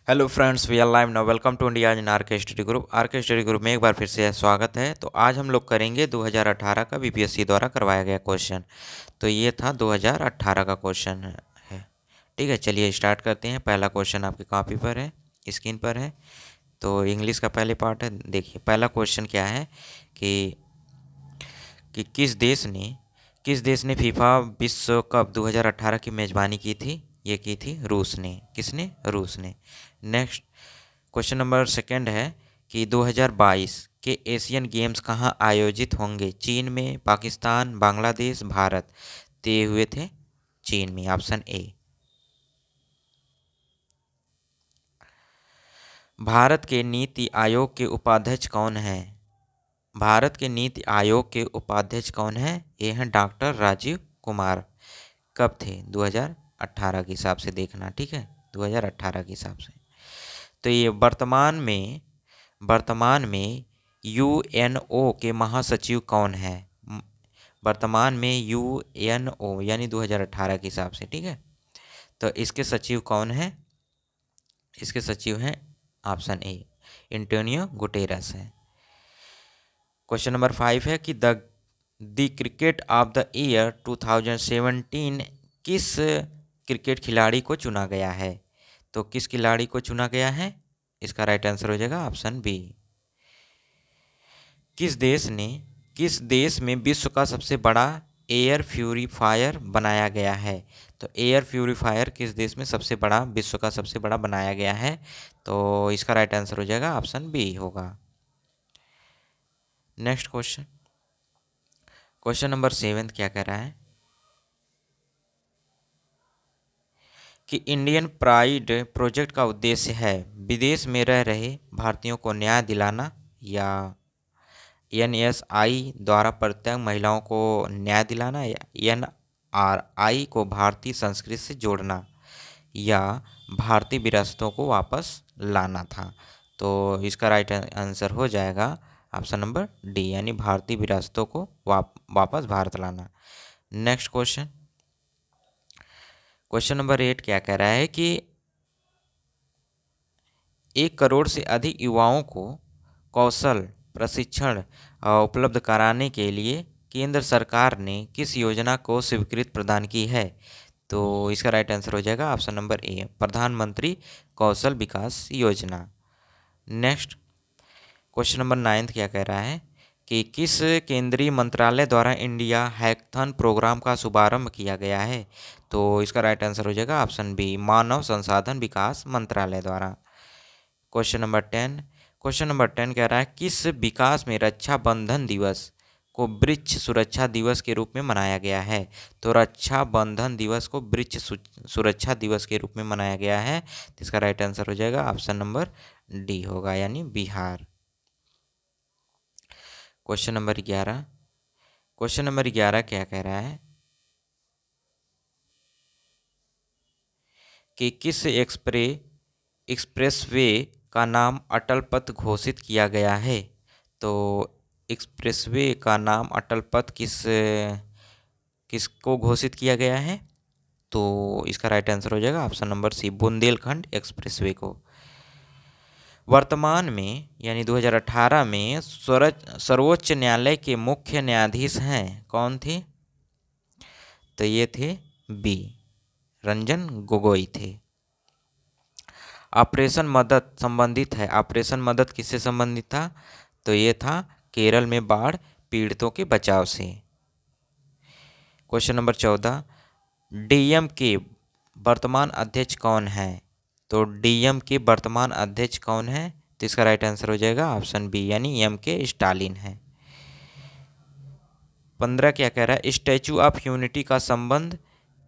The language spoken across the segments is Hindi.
Hello friends, we are live now. Welcome to India in R K study group. R K study group में एक बार फिर से स्वागत है। तो आज हम लोग करेंगे 2018 का बीपीएससी द्वारा करवाया गया क्वेश्चन। तो ये था 2018 का क्वेश्चन है। ठीक है, चलिए स्टार्ट करते हैं। पहला क्वेश्चन आपकी कॉपी पर है, स्क्रीन पर है। तो इंग्लिश का पहले पार्ट है। देखिए पहला क्वेश्चन क्या है कि किस देश ने फीफा विश्व कप 2018 की मेज़बानी की थी। ये की थी रूस ने। किसने? रूस ने। नेक्स्ट क्वेश्चन नंबर सेकंड है कि 2022 के एशियन गेम्स कहाँ आयोजित होंगे। चीन में, पाकिस्तान, बांग्लादेश, भारत। तो ये हुए थे चीन में, ऑप्शन ए। भारत के नीति आयोग के उपाध्यक्ष कौन है? भारत के नीति आयोग के उपाध्यक्ष कौन है? ये हैं डॉक्टर राजीव कुमार। कब थे? 2018 के हिसाब से देखना, ठीक है, 2018 के हिसाब से। तो ये वर्तमान में यूएनओ के महासचिव कौन है? वर्तमान में यूएनओ यानी 2018 के हिसाब से, ठीक है। तो इसके सचिव कौन है? इसके सचिव हैं ऑप्शन ए, एंटोनियो गुटेरस है। क्वेश्चन नंबर 5 है कि the cricket of the year 2017 किस क्रिकेट खिलाड़ी को चुना गया है? तो किस खिलाड़ी को चुना गया है? इसका राइट आंसर हो जाएगा ऑप्शन बी। किस देश ने किस देश में विश्व का सबसे बड़ा एयर प्यूरीफायर बनाया गया है? तो एयर प्यूरीफायर किस देश में सबसे बड़ा, विश्व का सबसे बड़ा बनाया गया है? तो इसका राइट आंसर हो जाएगा ऑप्शन बी होगा। नेक्स्ट क्वेश्चन, क्वेश्चन नंबर 7 क्या कह रहा है कि इंडियन प्राइड प्रोजेक्ट का उद्देश्य है विदेश में रह रहे भारतीयों को न्याय दिलाना, या एनएसआई द्वारा प्रत्येक महिलाओं को न्याय दिलाना, या एनआरआई को भारतीय संस्कृति से जोड़ना, या भारतीय विरासतों को वापस लाना था। तो इसका राइट आंसर हो जाएगा ऑप्शन नंबर डी, यानी भारतीय विरासतों को वापस भारत लाना। नेक्स्ट क्वेश्चन, क्वेश्चन नंबर 8 क्या कह रहा है कि 1 करोड़ से अधिक युवाओं को कौशल प्रशिक्षण उपलब्ध कराने के लिए केंद्र सरकार ने किस योजना को स्वीकृति प्रदान की है? तो इसका राइट आंसर हो जाएगा ऑप्शन नंबर ए, प्रधानमंत्री कौशल विकास योजना। नेक्स्ट क्वेश्चन नंबर 9 क्या कह रहा है कि किस केंद्रीय मंत्रालय द्वारा इंडिया हैकथॉन प्रोग्राम का शुभारंभ किया गया है? तो इसका राइट आंसर हो जाएगा ऑप्शन बी, मानव संसाधन विकास मंत्रालय द्वारा। क्वेश्चन नंबर 10 कह रहा है किस विकास में रक्षा बंधन दिवस को वृक्ष सुरक्षा दिवस के रूप में मनाया गया है? तो रक्षा बंधन दिवस को वृक्ष सुरक्षा दिवस के रूप में मनाया गया है। तो इसका राइट आंसर हो जाएगा ऑप्शन नंबर डी होगा, यानी बिहार। क्वेश्चन नंबर 11 क्या कह रहा है कि किस एक्सप्रेसवे का नाम अटल पथ घोषित किया गया है? तो एक्सप्रेसवे का नाम अटल पथ किसको घोषित किया गया है? तो इसका राइट आंसर हो जाएगा option number C, Bundelkhand expressway को। वर्तमान में यानी 2018 में सर्वोच्च न्यायालय के मुख्य न्यायाधीश हैं कौन थे? तो ये थे बी, रंजन गोगोई थे। ऑपरेशन मदद संबंधित है। ऑपरेशन मदद किससे संबंधित था? तो ये था केरल में बाढ़ पीड़ितों के बचाव से। क्वेश्चन नंबर 14, डीएम के वर्तमान अध्यक्ष कौन है? तो डीएम के वर्तमान अध्यक्ष कौन है? तो इसका राइट आंसर हो जाएगा ऑप्शन बी, यानी एम के स्टालिन है। 15 क्या कह रहा है, स्टैचू ऑफ यूनिटी का संबंध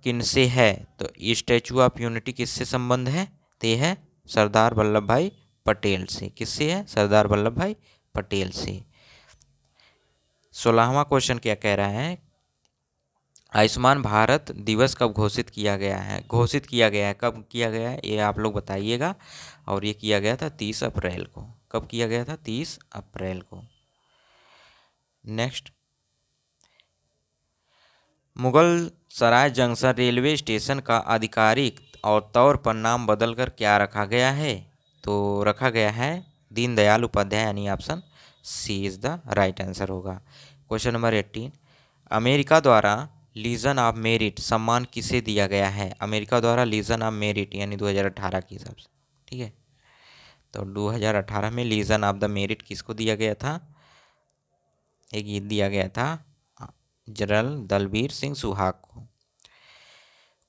किनसे है? तो स्टैचू ऑफ यूनिटी किससे संबंध है? तो ये है सरदार वल्लभ भाई पटेल से। किससे है? सरदार वल्लभ भाई पटेल से। 16वां क्वेश्चन क्या कह रहा है, आयुष्मान भारत दिवस कब घोषित किया गया है? कब किया गया है ये आप लोग बताइएगा। और ये किया गया था 30 अप्रैल को। कब किया गया था? 30 अप्रैल को। नेक्स्ट, मुगल सराय जंक्शन रेलवे स्टेशन का आधिकारिक और तौर पर नाम बदलकर क्या रखा गया है? तो रखा गया है दीनदयाल उपाध्याय, यानी option C is the right answer होगा। क्वेश्चन नंबर 18, अमेरिका द्वारा लीजन ऑफ मेरिट सम्मान किसे दिया गया है? अमेरिका द्वारा लीजन ऑफ मेरिट यानी 2018 के हिसाब से, ठीक है। तो 2018 में लीजन ऑफ द मेरिट किसको दिया गया था? एक ये दिया गया था जनरल दलबीर सिंह सुहाग को।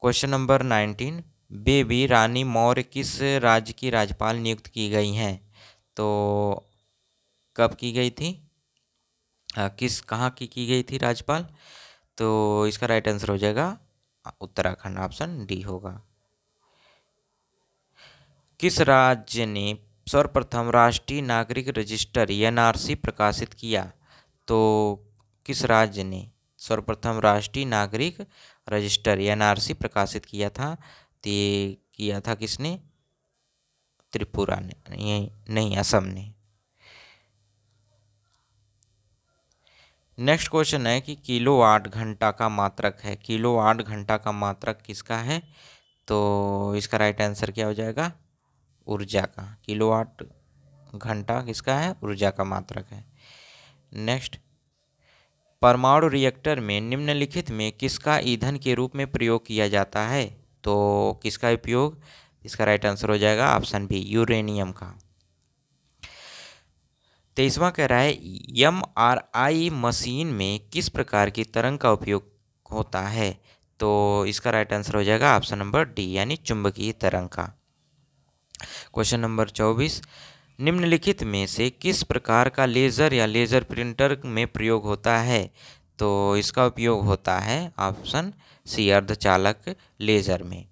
क्वेश्चन नंबर 19, बेबी रानी मौर्य किस राज्य की राज्यपाल नियुक्त की गई हैं? तो कब की गई थी? किस कहाँ की गई थी राज्यपाल? तो इसका राइट आंसर हो जाएगा उत्तराखंड, ऑप्शन डी होगा। किस राज्य ने सर्वप्रथम राष्ट्रीय नागरिक रजिस्टर एनआरसी प्रकाशित किया? तो किस राज्य ने सर्वप्रथम राष्ट्रीय नागरिक रजिस्टर एनआरसी प्रकाशित किया था? तो ये किया था किसने? त्रिपुरा ने, ये नहीं, असम ने। नेक्स्ट क्वेश्चन है कि किलोवाट घंटा का मात्रक है, किलोवाट घंटा का मात्रक किसका है? तो इसका राइट आंसर क्या हो जाएगा? ऊर्जा का। किलोवाट घंटा किसका है? ऊर्जा का मात्रक है। नेक्स्ट, परमाणु रिएक्टर में निम्नलिखित में किसका ईंधन के रूप में प्रयोग किया जाता है? तो किसका उपयोग? इसका राइट आंसर हो जाएगा ऑप्शन बी, यूरेनियम का। 23वां कह रहा है MRI मशीन में किस प्रकार की तरंग का उपयोग होता है? तो इसका राइट आंसर हो जाएगा ऑप्शन नंबर डी, यानी चुंबकीय तरंग का। क्वेश्चन नंबर 24, निम्नलिखित में से किस प्रकार का लेज़र या लेज़र प्रिंटर में प्रयोग होता है? तो इसका उपयोग होता है ऑप्शन सी, अर्धचालक लेज़र में।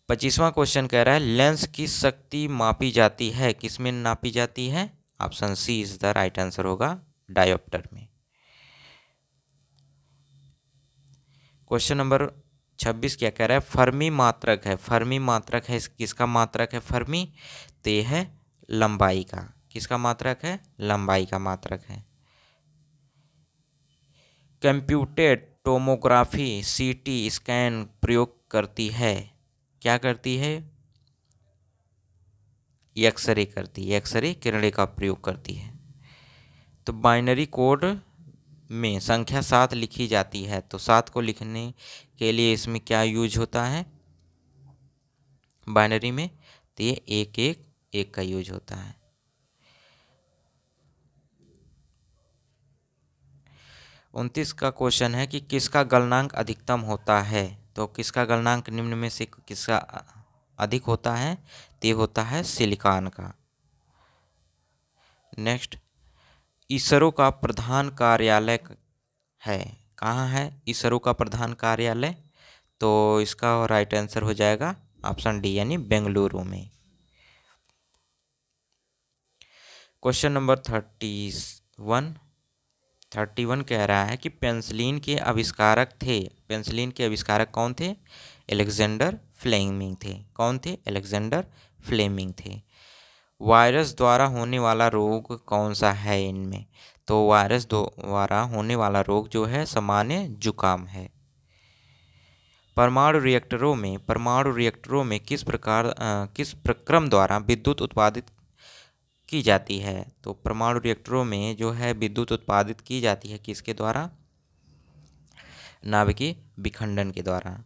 25वां क्वेश्चन कह रहा है लेंस की शक्ति मापी जाती है, किस में नापी जाती है? Option C is the right answer होगा, डायोप्टर में। क्वेश्चन नंबर 26 क्या कह रहा है? फर्मी मात्रक है, फर्मी मात्रक है, किसका मात्रक है फर्मी? तो ये है लंबाई का। किसका मात्रक है? लंबाई का मात्रक है। कंप्यूटेड टोमोग्राफी सीटी स्कैन प्रयोग करती है, क्या करती है? एक्सरे करती है, एक्सरे किरणें का प्रयोग करती है। तो बाइनरी कोड में संख्या 7 लिखी जाती है, तो 7 को लिखने के लिए इसमें क्या यूज होता है बाइनरी में? तो ये 111 का यूज होता है। उनतीस का क्वेश्चन है कि किसका गलनांक अधिकतम होता है? तो किसका गलनांक निम्न में से किसका अधिक होता है? तो ये होता है सिलिकॉन का। नेक्स्ट, इसरो का प्रधान कार्यालय है, कहाँ है इसरो का प्रधान कार्यालय? तो इसका राइट आंसर हो जाएगा ऑप्शन डी, यानी बेंगलुरु में। क्वेश्चन नंबर 31 कह रहा है कि पेंसिलिन के आविष्कारक थे, पेंसिलिन के आविष्कारक कौन थे? अलेक्जेंडर फ्लेमिंग थे। कौन थे? अलेक्जेंडर फ्लेमिंग थे। वायरस द्वारा होने वाला रोग कौन सा है इनमें? तो वायरस द्वारा होने वाला रोग जो है सामान्य जुकाम है। परमाणु रिएक्टरों में किस प्रक्रम द्वारा विद्युत उत्पादित की जाती है? तो परमाणु रिएक्टरों में जो है विद्युत उत्पादित की जाती है किसके द्वारा? नाभिकीय विखंडन के द्वारा।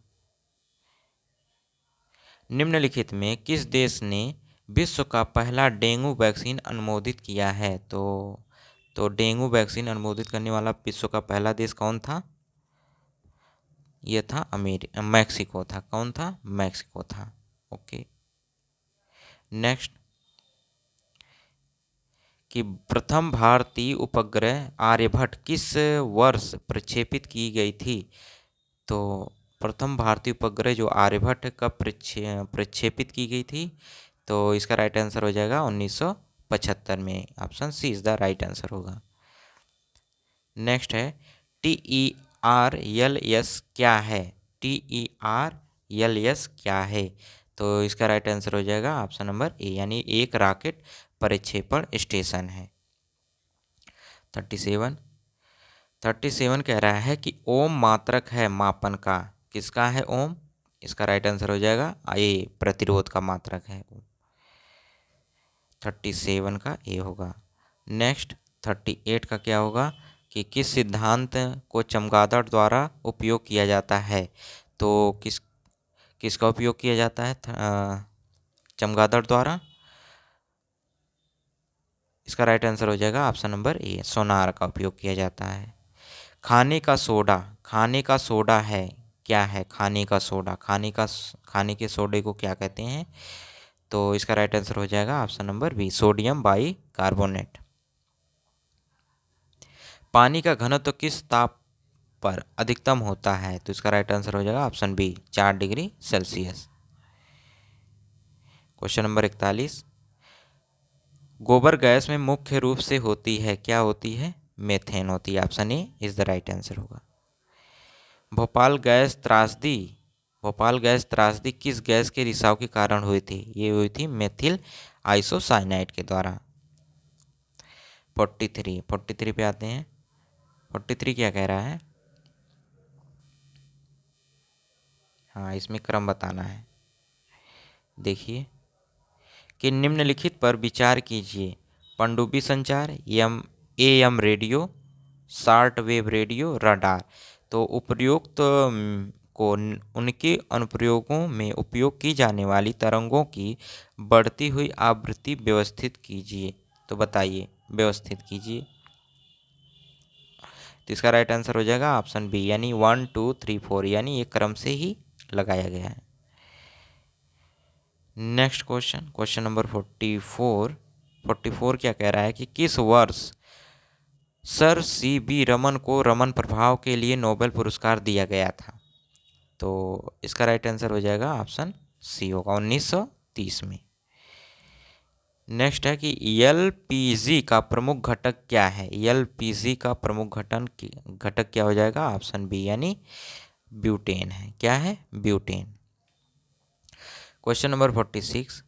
निम्नलिखित में किस देश ने विश्व का पहला डेंगू वैक्सीन अनुमोदित किया है? तो डेंगू वैक्सीन अनुमोदित करने वाला विश्व का पहला देश कौन था? यह था मैक्सिको था। कौन था? मैक्सिको था। ओके। नेक्स्ट, कि प्रथम भारतीय उपग्रह आर्यभट्ट किस वर्ष प्रक्षेपित की गई थी? तो प्रथम भारतीय उपग्रह जो आर्यभट्ट कब प्रक्षेपित की गई थी? तो इसका राइट आंसर हो जाएगा 1975 में, option C is the right answer होगा। नेक्स्ट है TERLS क्या है? TERLS क्या है? तो इसका राइट आंसर हो जाएगा ऑप्शन नंबर ए, यानी एक रॉकेट प्रक्षेपण स्टेशन है। 37 कह रहा है कि ओम मात्रक है मापन का, किसका है ओम? इसका राइट आंसर हो जाएगा ए, प्रतिरोध का मात्रक है। 37 का ए होगा। नेक्स्ट 38 का क्या होगा कि किस सिद्धांत को चमगादड़ द्वारा उपयोग किया जाता है। तो किसका उपयोग किया जाता है चमगादड़ द्वारा? इसका राइट आंसर हो जाएगा ऑप्शन नंबर ए, सोनार का उपयोग किया जाता है। खाने का सोडा है क्या है? खाने का सोडा, खाने के सोडे को क्या कहते हैं? तो इसका राइट आंसर हो जाएगा option number B, sodium bicarbonate. पानी का घनत्व किस ताप पर अधिकतम होता है? तो इसका राइट आंसर हो जाएगा option B, 4 degree Celsius. Question number 41, गोबर गैस में मुख्य रूप से होती है, क्या होती है? मेथेन होती है। Option A is the right answer होगा। भोपाल गैस त्रासदी किस गैस के रिसाव के कारण हुई थी? ये हुई थी मेथिल आइसोसाइनाइड के द्वारा। 43 पे आते हैं। 43 क्या कह रहा है? हाँ, इसमें क्रम बताना है। देखिए कि निम्नलिखित पर विचार कीजिए। पनडुब्बी संचार, am radio, short wave radio, radar. तो उपर्युक्त को उनके अनुप्रयोगों में उपयोग की जाने वाली तरंगों की बढ़ती हुई आवृत्ति व्यवस्थित कीजिए। तो बताइए, व्यवस्थित कीजिए। तो इसका राइट आंसर हो जाएगा ऑप्शन बी, यानी 1 2 3 4, यानी ये क्रम से ही लगाया गया है। नेक्स्ट क्वेश्चन नंबर 44 क्या कह रहा है कि किस वर्ष सर CB रमन को रमन प्रभाव के लिए नोबेल पुरस्कार दिया गया था? तो इसका राइट आंसर हो जाएगा ऑप्शन सी होगा, 1930 में। नेक्स्ट है कि LPG का प्रमुख घटक क्या है? LPG का प्रमुख घटक क्या हो जाएगा? ऑप्शन बी, यानी ब्यूटेन है। क्या है? ब्यूटेन। क्वेश्चन नंबर 46,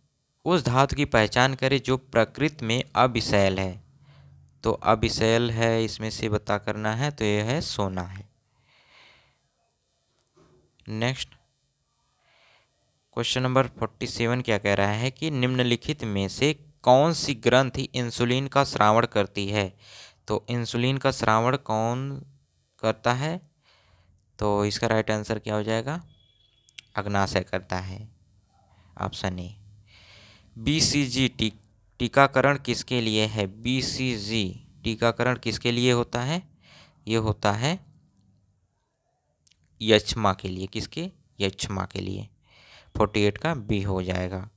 उस धातु की पहचान करें जो प्रकृति में अविशैल है। तो अविशैल है, इसमें से बता करना है, तो यह है सोना है। नेक्स्ट क्वेश्चन नंबर 47 क्या कह रहा है कि निम्नलिखित में से कौन सी ग्रंथि इंसुलिन का स्रावण करती है? तो इंसुलिन का स्रावण कौन करता है? तो इसका राइट आंसर क्या हो जाएगा? अग्नाशय करता है। Option A. BCG टीकाकरण किसके लिए है? BCG टीकाकरण किसके लिए होता है? ये होता है यक्ष्मा के लिए। किसके? यक्ष्मा के लिए। 48 का बी हो जाएगा।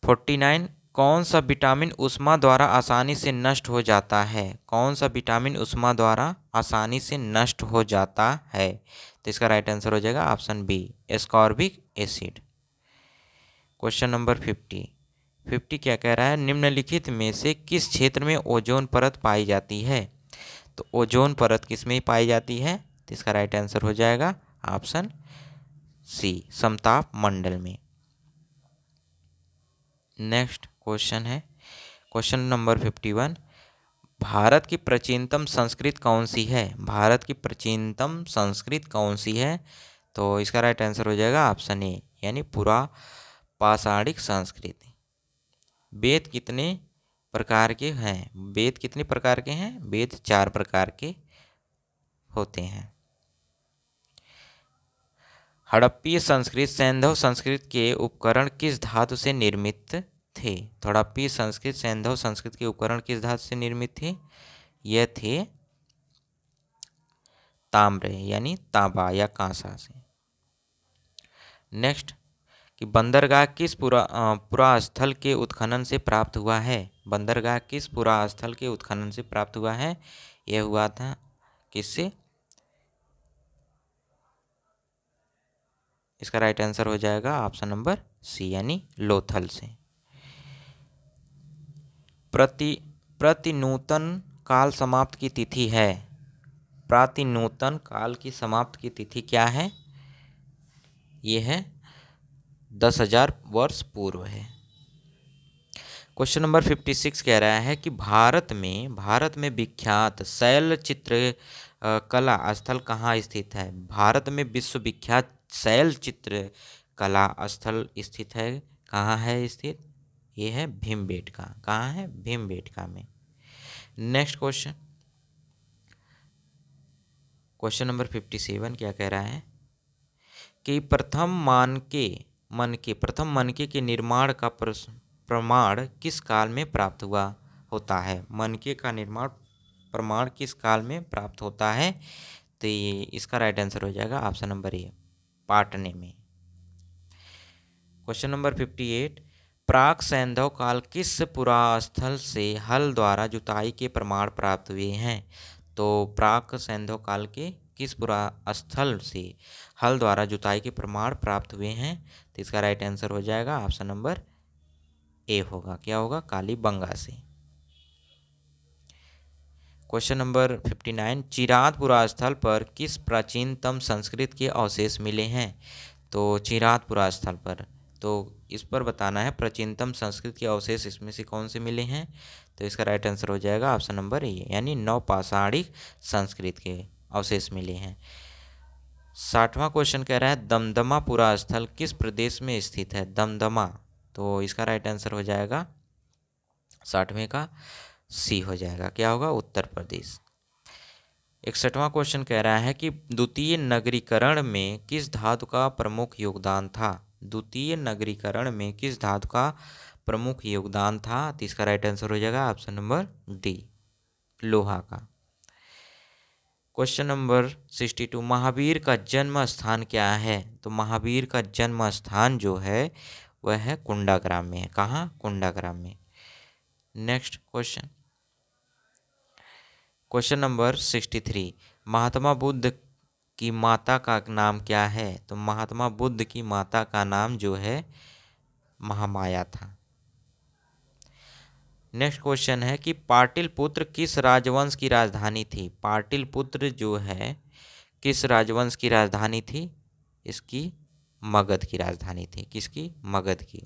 49, कौन सा विटामिन ऊष्मा द्वारा आसानी से नष्ट हो जाता है? कौन सा विटामिन ऊष्मा द्वारा आसानी से नष्ट हो जाता है? तो इसका राइट आंसर हो जाएगा option B, ascorbic acid. Question number 50 क्या कह रहा है? निम्नलिखित में से किस क्षेत्र में ओजोन परत पाई जाती है? तो ओजोन परत किस में पाई जाती है? तो इसका राइट आंसर हो जाएगा ऑप्शन सी, समताप मंडल में। नेक्स्ट क्वेश्चन है क्वेश्चन नंबर 51, भारत की प्राचीनतम संस्कृत कौन सी है? भारत की प्राचीनतम संस्कृत कौन सी है? तो इसका राइट आंसर हो जाएगा ऑप्शन ए, यानी पुरा पाषाणिक संस्कृत। वेद कितने प्रकार के हैं? वेद कितने प्रकार के हैं? वेद 4 प्रकार के होते हैं। हड़प्पीय संस्कृत सैंधव संस्कृत के उपकरण किस धातु से निर्मित थे? तो हड़प्पीय संस्कृत सैंधव संस्कृत के उपकरण किस धातु से निर्मित थे? यह थे ताम्र, यानी तांबा या कांसा से। नेक्स्ट कि बंदरगाह किस पुरास्थल के उत्खनन से प्राप्त हुआ है? बंदरगाह किस पुरास्थल के उत्खनन से प्राप्त हुआ है? यह हुआ था किससे? इसका राइट आंसर हो जाएगा ऑप्शन नंबर सी, यानी लोथल से। प्रतिनूतन काल समाप्त की तिथि है। प्रतिनूतन काल की समाप्त की तिथि क्या है? ये है 10,000 वर्ष पूर्व है। क्वेश्चन नंबर 56 कह रहा है कि भारत में विख्यात शैल चित्र कला स्थल कहाँ स्थित है? भारत में विश्वविख्यात शैल चित्र कला स्थल स्थित है। कहाँ है स्थित? ये है भीमबेटका। कहाँ है? भीमबेटका में। नेक्स्ट क्वेश्चन, क्वेश्चन नंबर 57 क्या कह रहा है कि प्रथम मनके के निर्माण का प्रमाण किस काल में प्राप्त हुआ होता है? मनके का निर्माण प्रमाण किस काल में प्राप्त होता है? तो ये इसका राइट आंसर हो जाएगा ऑप्शन नंबर ए, पाटने में। क्वेश्चन नंबर 58, प्राक सैंधव काल किस पुरास्थल से हल द्वारा जुताई के प्रमाण प्राप्त हुए हैं? तो प्राक सैंधव काल के किस पुरास्थल से हल द्वारा जुताई के प्रमाण प्राप्त हुए हैं? तो इसका राइट आंसर हो जाएगा ऑप्शन नंबर ए होगा। क्या होगा? कालीबंगा से। क्वेश्चन नंबर 59, चिरात पुरास्थल पर किस प्राचीनतम संस्कृत के अवशेष मिले हैं? तो चिरात पुरास्थल पर, तो इस पर बताना है प्राचीनतम संस्कृत के अवशेष इसमें से कौन से मिले हैं? तो इसका राइट आंसर हो जाएगा ऑप्शन नंबर ए, यानी नवपाषाणिक संस्कृत के अवशेष मिले हैं। 60वां क्वेश्चन कह रहा है दमदमा पुरास्थल किस प्रदेश में स्थित है? दमदमा, तो इसका राइट आंसर हो जाएगा 60वें का सी हो जाएगा। क्या होगा? उत्तर प्रदेश। 61वां क्वेश्चन कह रहा है कि द्वितीय नगरीकरण में किस धातु का प्रमुख योगदान था? द्वितीय नगरीकरण में किस धातु का प्रमुख योगदान था? तो इसका राइट आंसर हो जाएगा ऑप्शन नंबर डी, लोहा का। क्वेश्चन नंबर 62, महावीर का जन्म स्थान क्या है? तो महावीर का जन्म स्थान जो है वह है कुंडाग्राम में है। कहाँ? कुंडाग्राम में। Next question, question number 63, Mahatma Buddha की माता का नाम क्या है? तो महात्मा बुद्ध की माता का नाम जो है महामाया था। नेक्स्ट क्वेश्चन है कि पाटलिपुत्र किस राजवंश की राजधानी थी? पाटलिपुत्र जो है किस राजवंश की राजधानी थी? इसकी मगध की राजधानी थी। किसकी? मगध की।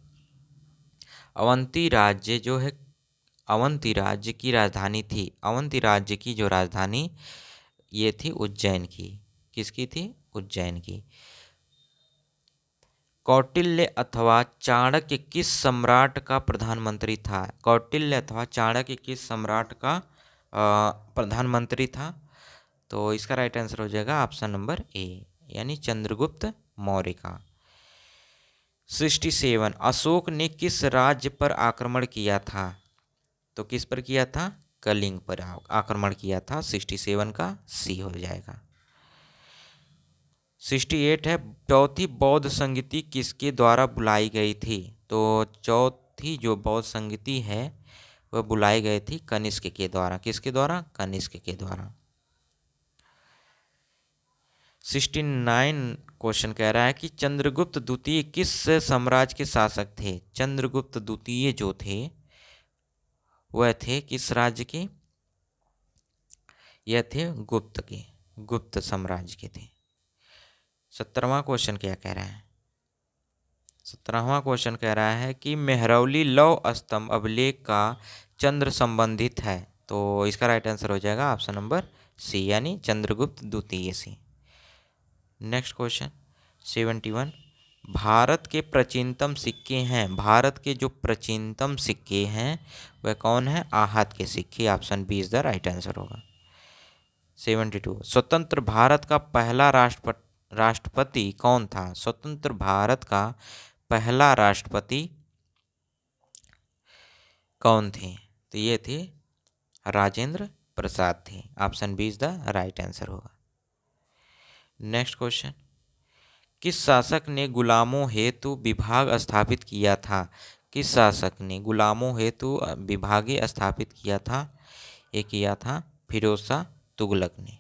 अवंती राज्य जो है, अवंती राज्य की राजधानी थी। अवंती राज्य की जो राजधानी ये थी उज्जैन की। किसकी थी? उज्जैन की। कौटिल्य अथवा चाणक्य किस सम्राट का प्रधानमंत्री था? कौटिल्य अथवा चाणक्य किस सम्राट का प्रधानमंत्री था? तो इसका राइट आंसर हो जाएगा ऑप्शन नंबर ए, यानी चंद्रगुप्त मौर्य का। 67, अशोक ने किस राज्य पर आक्रमण किया था? तो किस पर किया था? कलिंग पर आक्रमण किया था। 67 का सी हो जाएगा। 68 है चौथी बौद्ध संगीति किसके द्वारा बुलाई गई थी? तो चौथी जो बौद्ध संगीति है वह बुलाई गई थी कनिष्क के द्वारा। किसके द्वारा? कनिष्क के द्वारा। 69 क्वेश्चन कह रहा है कि चंद्रगुप्त द्वितीय किस साम्राज्य के शासक थे? चंद्रगुप्त द्वितीय जो थे वह थे किस राज्य के? यह थे गुप्त के, गुप्त साम्राज्य के थे। 17वां क्वेश्चन क्या कह रहा है? 17वां क्वेश्चन कह रहा है कि मेहरौली लौह स्तंभ अभिलेख का चंद्र संबंधित है। तो इसका राइट आंसर हो जाएगा ऑप्शन नंबर सी, यानी चंद्रगुप्त द्वितीय से। नेक्स्ट क्वेश्चन 71, भारत के प्राचीनतम सिक्के हैं। भारत के जो प्राचीनतम सिक्के हैं वह कौन है? आहत के सिक्के। Option B is the right answer होगा। 72, स्वतंत्र भारत का पहला राष्ट्रपति कौन था? स्वतंत्र भारत का पहला राष्ट्रपति कौन थे? तो ये थे राजेंद्र प्रसाद थे। Option B is the right answer होगा। नेक्स्ट क्वेश्चन, किस शासक ने गुलामों हेतु विभाग स्थापित किया था? किस शासक ने गुलामों हेतु विभाग स्थापित किया था? ये किया था फिरोज शाह तुगलक ने।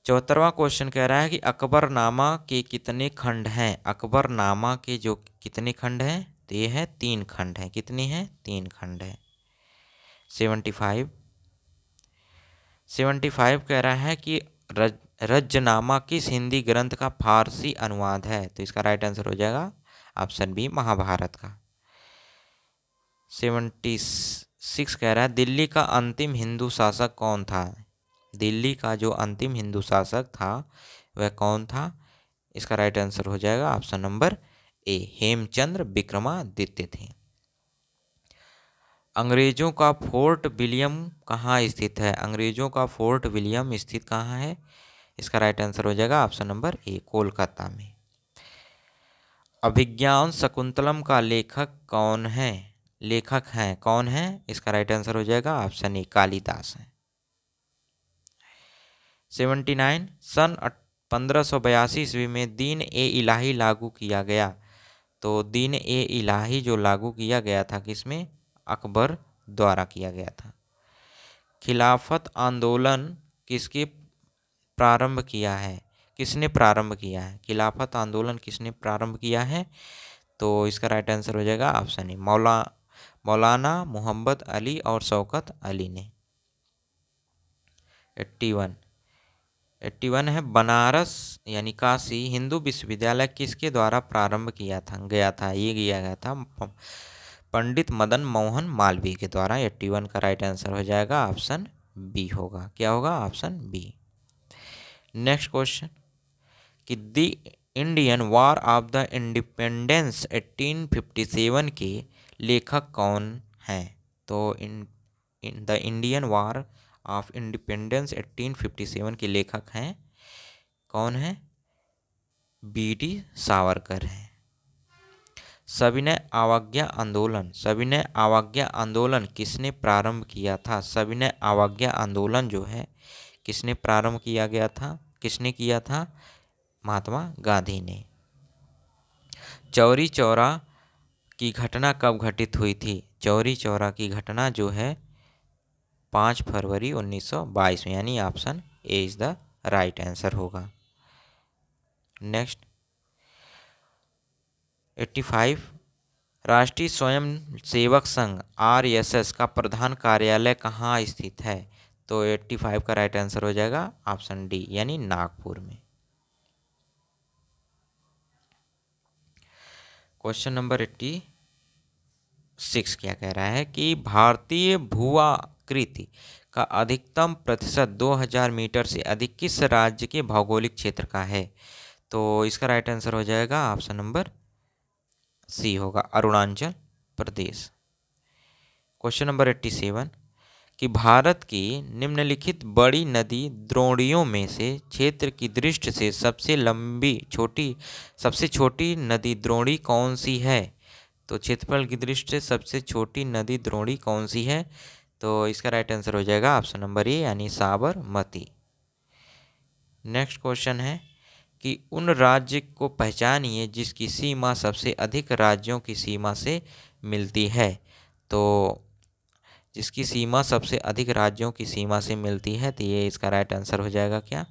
74वां क्वेश्चन कह रहा है कि अकबरनामा के कितने खंड हैं? अकबरनामा के जो कितने खंड हैं? तो ये है 3 खंड हैं। कितने हैं? 3 खंड हैं। 75 कह रहा है कि रज्जनामा किस हिंदी ग्रंथ का फारसी अनुवाद है? तो इसका राइट आंसर हो जाएगा ऑप्शन बी, महाभारत का। 76 कह रहा है दिल्ली का अंतिम हिंदू शासक कौन था? दिल्ली का जो अंतिम हिंदू शासक था वह कौन था? इसका राइट आंसर हो जाएगा option number A, Hemchandra Vikramaditya थे। अंग्रेजों का फोर्ट विलियम कहाँ स्थित है? अंग्रेजों का फोर्ट विलियम स्थित कहाँ है? इसका राइट आंसर हो जाएगा ऑप्शन नंबर ए, कोलकाता में। अभिज्ञान शकुंतलम का लेखक कौन है? लेखक हैं कौन है? इसका राइट आंसर हो जाएगा ऑप्शन ए, कालिदास है। 79 सन 1582 ईस्वी में दीन ए इलाही लागू किया गया। तो दीन ए इलाही जो लागू किया गया था किसमें? अकबर द्वारा किया गया था। खिलाफत आंदोलन किसके प्रारंभ किया है? किसने प्रारंभ किया है? खिलाफत आंदोलन किसने प्रारंभ किया है? तो इसका राइट आंसर हो जाएगा ऑप्शन ए, मौलाना मोहम्मद अली और शौकत अली ने। 81 है बनारस यानी काशी हिंदू विश्वविद्यालय किसके द्वारा प्रारंभ किया था गया था? ये किया गया था पंडित मदन मोहन मालवीय के द्वारा। 81 का राइट आंसर हो जाएगा ऑप्शन बी होगा। क्या होगा? Option B. नेक्स्ट क्वेश्चन कि the Indian war of the independence 1857 के लेखक कौन हैं? तो in the Indian war of independence 1857 के लेखक हैं कौन है? बी.डी. सावरकर हैं। सविनय अवज्ञा आंदोलन किसने प्रारंभ किया था? सविनय अवज्ञा आंदोलन जो है किसने प्रारंभ किया गया था? किसने किया था? महात्मा गांधी ने। चौरी चौरा की घटना कब घटित हुई थी? चौरी चौरा की घटना जो है 5 फरवरी 1922 में, यानी option A is the right answer होगा। नेक्स्ट 85 राष्ट्रीय स्वयं सेवक संघ RSS का प्रधान कार्यालय कहाँ स्थित है? तो 85 का राइट आंसर हो जाएगा ऑप्शन डी, यानी नागपुर में। क्वेश्चन नंबर 86 क्या कह रहा है कि भारतीय भूआकृति का अधिकतम प्रतिशत 2000 मीटर से अधिक किस राज्य के भौगोलिक क्षेत्र का है? तो इसका राइट आंसर हो जाएगा ऑप्शन नंबर सी होगा, अरुणाचल प्रदेश। क्वेश्चन नंबर 87 कि भारत की निम्नलिखित बड़ी नदी द्रोणियों में से क्षेत्र की दृष्टि से सबसे छोटी नदी द्रोणी कौन सी है? तो क्षेत्रफल की दृष्टि से सबसे छोटी नदी द्रोणी कौन सी है? तो इसका राइट आंसर हो जाएगा ऑप्शन नंबर ए, यानी साबरमती। नेक्स्ट क्वेश्चन है कि उन राज्य को पहचानिए जिसकी सीमा सबसे अधिक राज्यों की सीमा से मिलती है। तो जिसकी सीमा सबसे अधिक राज्यों की सीमा से मिलती है, तो ये इसका राइट आंसर हो जाएगा क्या?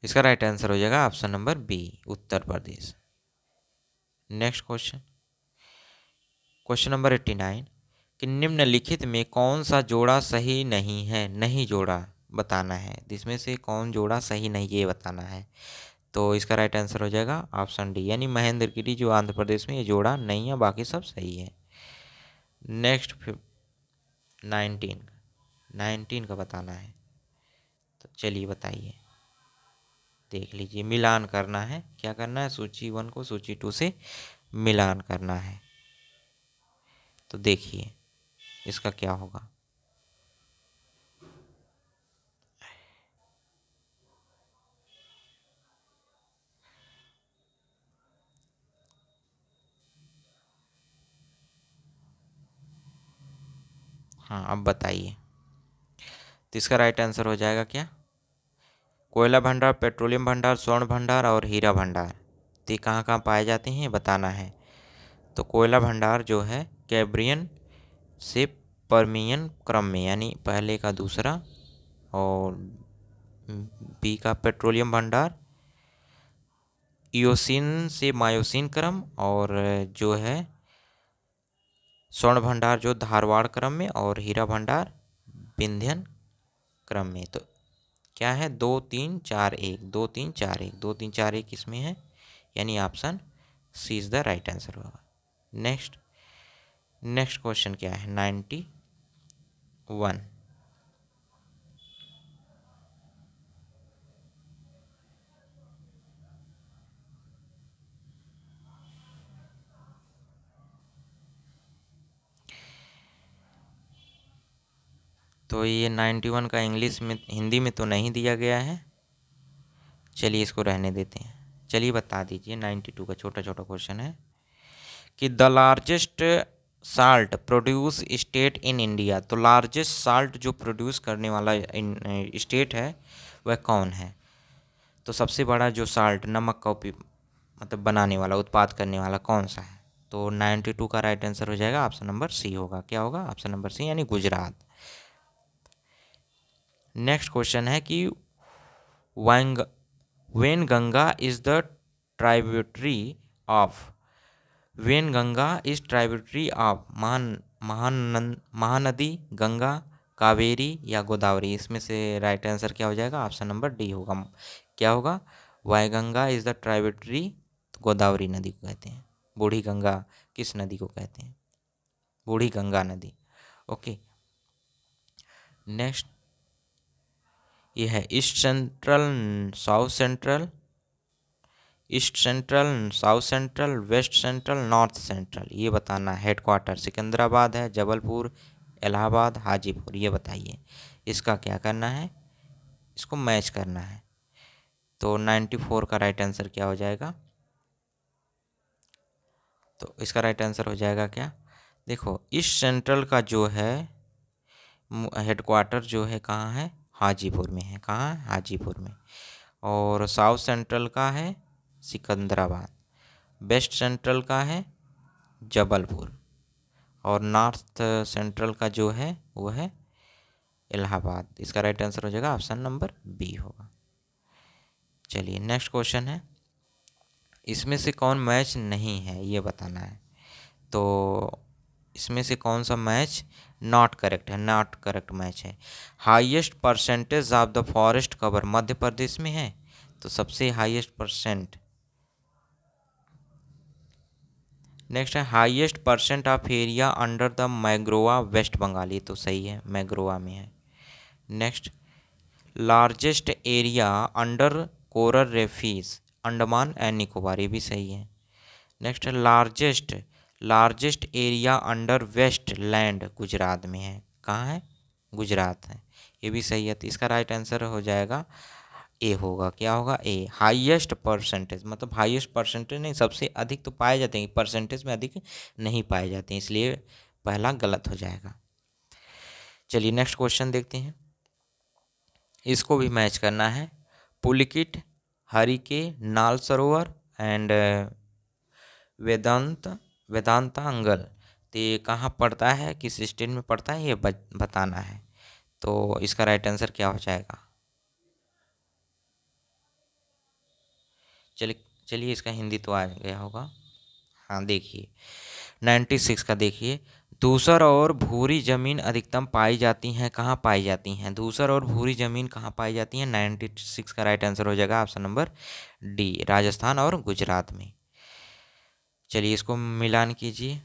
इसका राइट आंसर हो जाएगा option number B, Uttar Pradesh. Next question number 89 कि निम्नलिखित में कौन सा जोड़ा सही नहीं है? नहीं जोड़ा बताना है, जिसमें से कौन जोड़ा सही नहीं ये बताना है। तो इसका राइट आंसर हो जाएगा ऑप्शन डी, यानी महेंद्रगिरी जो आंध्र प्रदेश में ये जोड़ा नहीं है, बाकी सब सही है। नेक्स्ट 19 का बताना है। तो चलिए बताइए, देख लीजिए, मिलान करना है। क्या करना है? सूची 1 को सूची 2 से मिलान करना है। तो देखिए इसका क्या होगा। हाँ अब बताइए। तो इसका राइट आंसर हो जाएगा क्या? कोयला भंडार, पेट्रोलियम भंडार, स्वर्ण भंडार और हीरा भंडार, तो कहाँ कहाँ पाए जाते हैं बताना है। तो कोयला भंडार जो है कैम्ब्रियन से पर्मियन क्रम में, यानी पहले का दूसरा, और बी का पेट्रोलियम भंडार इयोसीन से मायोसीन क्रम, और जो है स्वर्ण भंडार जो धारवाड़ क्रम में, और हीरा भंडार विंध्यन क्रम में। तो क्या है? 2 3 4 1, 2 3 4 1, 2 3 4 1 इसमें है, यानी option C is the right answer होगा। नेक्स्ट नेक्स्ट क्वेश्चन क्या है? 91। तो ये 91 का इंग्लिश में, हिंदी में तो नहीं दिया गया है, चलिए इसको रहने देते हैं। चलिए बता दीजिए, 92 का छोटा छोटा क्वेश्चन है कि the largest salt produce state in India. तो लार्जेस्ट साल्ट जो प्रोड्यूस करने वाला स्टेट है वह कौन है? तो सबसे बड़ा जो साल्ट, नमक का उपयोग मतलब बनाने वाला, उत्पाद करने वाला कौन सा है? तो 92 का राइट आंसर हो जाएगा ऑप्शन नंबर सी होगा। क्या होगा? ऑप्शन नंबर सी, यानी गुजरात। नेक्स्ट क्वेश्चन है कि when Ganga is the tributary of, when Ganga is tributary of Mahanadi Ganga, Kaveri या गोदावरी। इसमें से राइट आंसर क्या हो जाएगा? ऑप्शन नंबर डी होगा। क्या होगा? Why Ganga is the tributary, तो गोदावरी नदी को कहते हैं। बूढ़ी गंगा किस नदी को कहते हैं? बूढ़ी गंगा नदी। ओके, नेक्स्ट ये है east central, south central, east central, south central, west central, north central, ये बताना। हेडक्वार्टर सिकंदराबाद है, जबलपुर, इलाहाबाद, हाजीपुर, ये बताइए। इसका क्या करना है? इसको मैच करना है। तो 94 का राइट आंसर क्या हो जाएगा? तो इसका राइट आंसर हो जाएगा क्या? देखो, ईस्ट सेंट्रल का जो है हेडक्वार्टर जो है कहाँ है? हाजीपुर में है। कहाँ है? हाजीपुर में। और साउथ सेंट्रल का है सिकंदराबाद, वेस्ट सेंट्रल का है जबलपुर, और नॉर्थ सेंट्रल का जो है वो है इलाहाबाद। इसका राइट आंसर हो जाएगा ऑप्शन नंबर बी होगा। चलिए नेक्स्ट क्वेश्चन है, इसमें से कौन मैच नहीं है ये बताना है। तो इसमें से कौन सा मैच नॉट करेक्ट है? नॉट करेक्ट मैच है। Highest percentage of the forest cover Madhya Pradesh में है, तो सबसे हाईएस्ट परसेंट। नेक्स्ट है highest percent of area under the mangrove West Bengal, ये तो सही है, मैग्रोवा में है। Next, largest area under coral reefs Andaman and Nicobar, ये भी सही है। नेक्स्ट है largest area under wasteland Gujarat में है। कहाँ है? गुजरात है, ये भी सही है। तो इसका राइट आंसर हो जाएगा ए होगा। क्या होगा? ए। हाईएस्ट परसेंटेज मतलब हाईएस्ट परसेंटेज नहीं, सबसे अधिक तो पाए जाते हैं, परसेंटेज में अधिक नहीं पाए जाते हैं, इसलिए पहला गलत हो जाएगा। चलिए नेक्स्ट क्वेश्चन देखते हैं, इसको भी मैच करना है। पुलिकिट, हरिके, नाल सरोवर एंड वेदांता अंगल, तो ये कहाँ पड़ता है, किस स्टेट में पड़ता है, ये बताना है। तो इसका राइट आंसर क्या हो जाएगा? चलिए इसका हिंदी तो आ गया होगा। हाँ देखिए, 96 का देखिए, धूसर और भूरी जमीन अधिकतम पाई जाती हैं, कहाँ पाई जाती हैं? धूसर और भूरी जमीन कहाँ पाई जाती हैं? 96 का राइट आंसर हो जाएगा ऑप्शन नंबर डी, राजस्थान और गुजरात में। चलिए इसको मिलान कीजिए,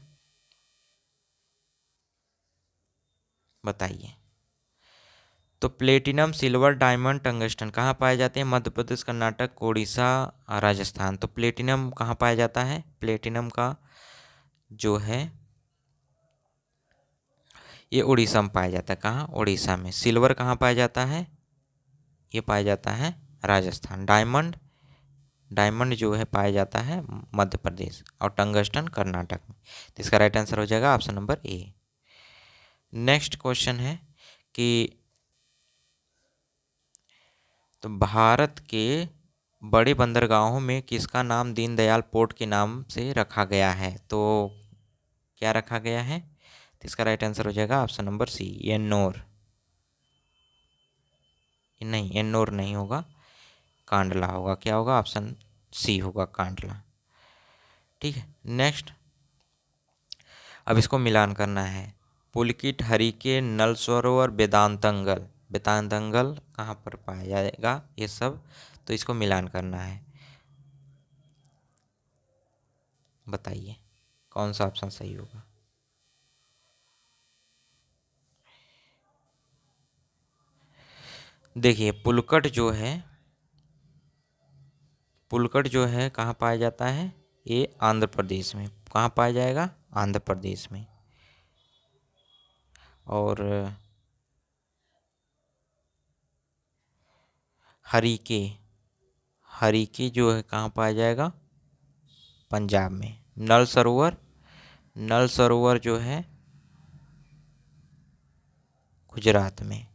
बताइए। तो प्लेटिनम, सिल्वर, डायमंड, टंगस्टन कहाँ पाए जाते हैं? मध्य प्रदेश, कर्नाटक, उड़ीसा, राजस्थान। तो प्लेटिनम कहाँ पाया जाता है? प्लेटिनम का जो है ये उड़ीसा में पाया जाता है। कहाँ? उड़ीसा में। सिल्वर कहाँ पाया जाता है? ये पाया जाता है राजस्थान। डायमंड जो है पाया जाता है मध्य प्रदेश, और टंगस्टन कर्नाटक में। तो इसका राइट आंसर हो जाएगा ऑप्शन नंबर ए। नेक्स्ट क्वेश्चन है कि तो भारत के बड़े बंदरगाहों में किसका नाम दीनदयाल पोर्ट के नाम से रखा गया है? तो क्या रखा गया है? तो इसका राइट आंसर हो जाएगा ऑप्शन नंबर सी, एन्नोर। नहीं, एन्नोर नहीं होगा, कांडला होगा। क्या होगा? ऑप्शन सी होगा, कांडला। ठीक है, नेक्स्ट अब इसको मिलान करना है। पुलकित, हरिके, नल सरोवर, वेदांतंगल, वेदांतंगल कहाँ पर पाया जाएगा ये सब? तो इसको मिलान करना है, बताइए कौन सा ऑप्शन सही होगा। देखिए पुलकट जो है कहाँ पाया जाता है? ये आंध्र प्रदेश में। कहाँ पाया जाएगा? आंध्र प्रदेश में। और हरीके जो है कहाँ पाया जाएगा? पंजाब में। नल सरोवर जो है गुजरात में।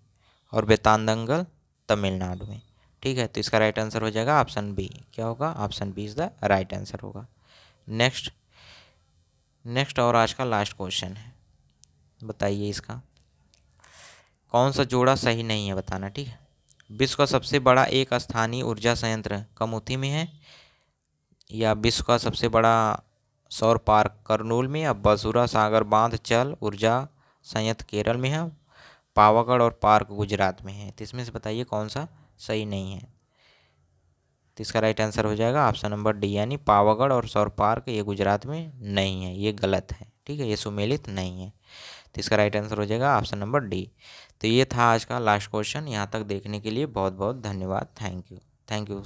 और बेतान दंगल तमिलनाडु में। ठीक है, तो इसका राइट आंसर हो जाएगा ऑप्शन बी। क्या होगा? Option B is the right answer होगा। नेक्स्ट और आज का लास्ट क्वेश्चन है, बताइए इसका कौन सा जोड़ा सही नहीं है, बताना। ठीक है, विश्व का सबसे बड़ा एक स्थानीय ऊर्जा संयंत्र कमूती में है, या विश्व का सबसे बड़ा सौर पार्क करनूल में, या बसुरा सागर बांध जल ऊर्जा संयंत्र केरल में है, पावागढ़ और पार्क गुजरात में है। तो इसमें से बताइए कौन सा सही नहीं है। तो इसका राइट आंसर हो जाएगा ऑप्शन नंबर डी, यानी पावागढ़ और सौर पार्क ये गुजरात में नहीं है, ये गलत है। ठीक है, ये सुमेलित नहीं है। तो इसका राइट आंसर हो जाएगा ऑप्शन नंबर डी। तो ये था आज का लास्ट क्वेश्चन। यहाँ तक देखने के लिए बहुत बहुत धन्यवाद। Thank you.